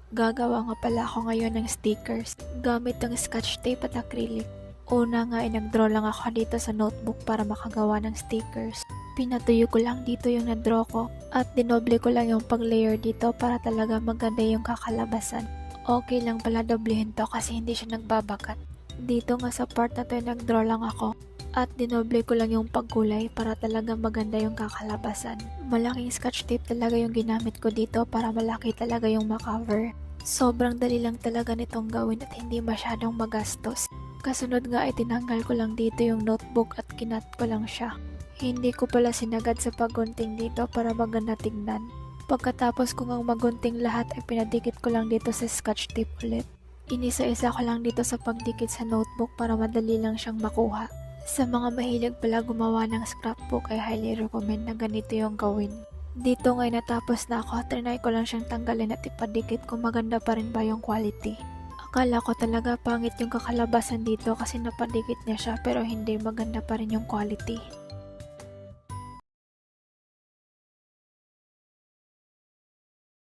Gagawa nga pala ako ngayon ng stickers gamit ang scotch tape at acrylic. Una nga ay nag-draw lang ako dito sa notebook para makagawa ng stickers. Pinatuyo ko lang dito yung na-draw ko at dinoble ko lang yung pag-layer dito para talaga maganda yung kakalabasan. Okay lang pala doblehin to kasi hindi siya nagbabakat. Dito nga sa part na to nag-draw lang ako at dinoble ko lang yung pagkulay para talaga maganda yung kakalabasan. Malaking scotch tape talaga yung ginamit ko dito para malaki talaga yung makover. Sobrang dali lang talaga nitong gawin at hindi masyadong magastos. Kasunod nga ay tinanggal ko lang dito yung notebook at kinat ko lang siya. Hindi ko pala sinagad sa paggunting dito para maganda tignan. Pagkatapos ko ngang magunting lahat ay pinadikit ko lang dito sa scotch tape ulit. Inisa-isa ko lang dito sa pagdikit sa notebook para madali lang siyang makuha. Sa mga mahilig pala gumawa ng scrapbook ay highly recommend na ganito yung gawin. Dito ngay natapos na ako, trinay ko lang siyang tanggalin at ipadikit kung maganda pa rin ba yung quality. Akala ko talaga pangit yung kakalabasan dito kasi napadikit niya siya pero hindi, maganda pa rin yung quality.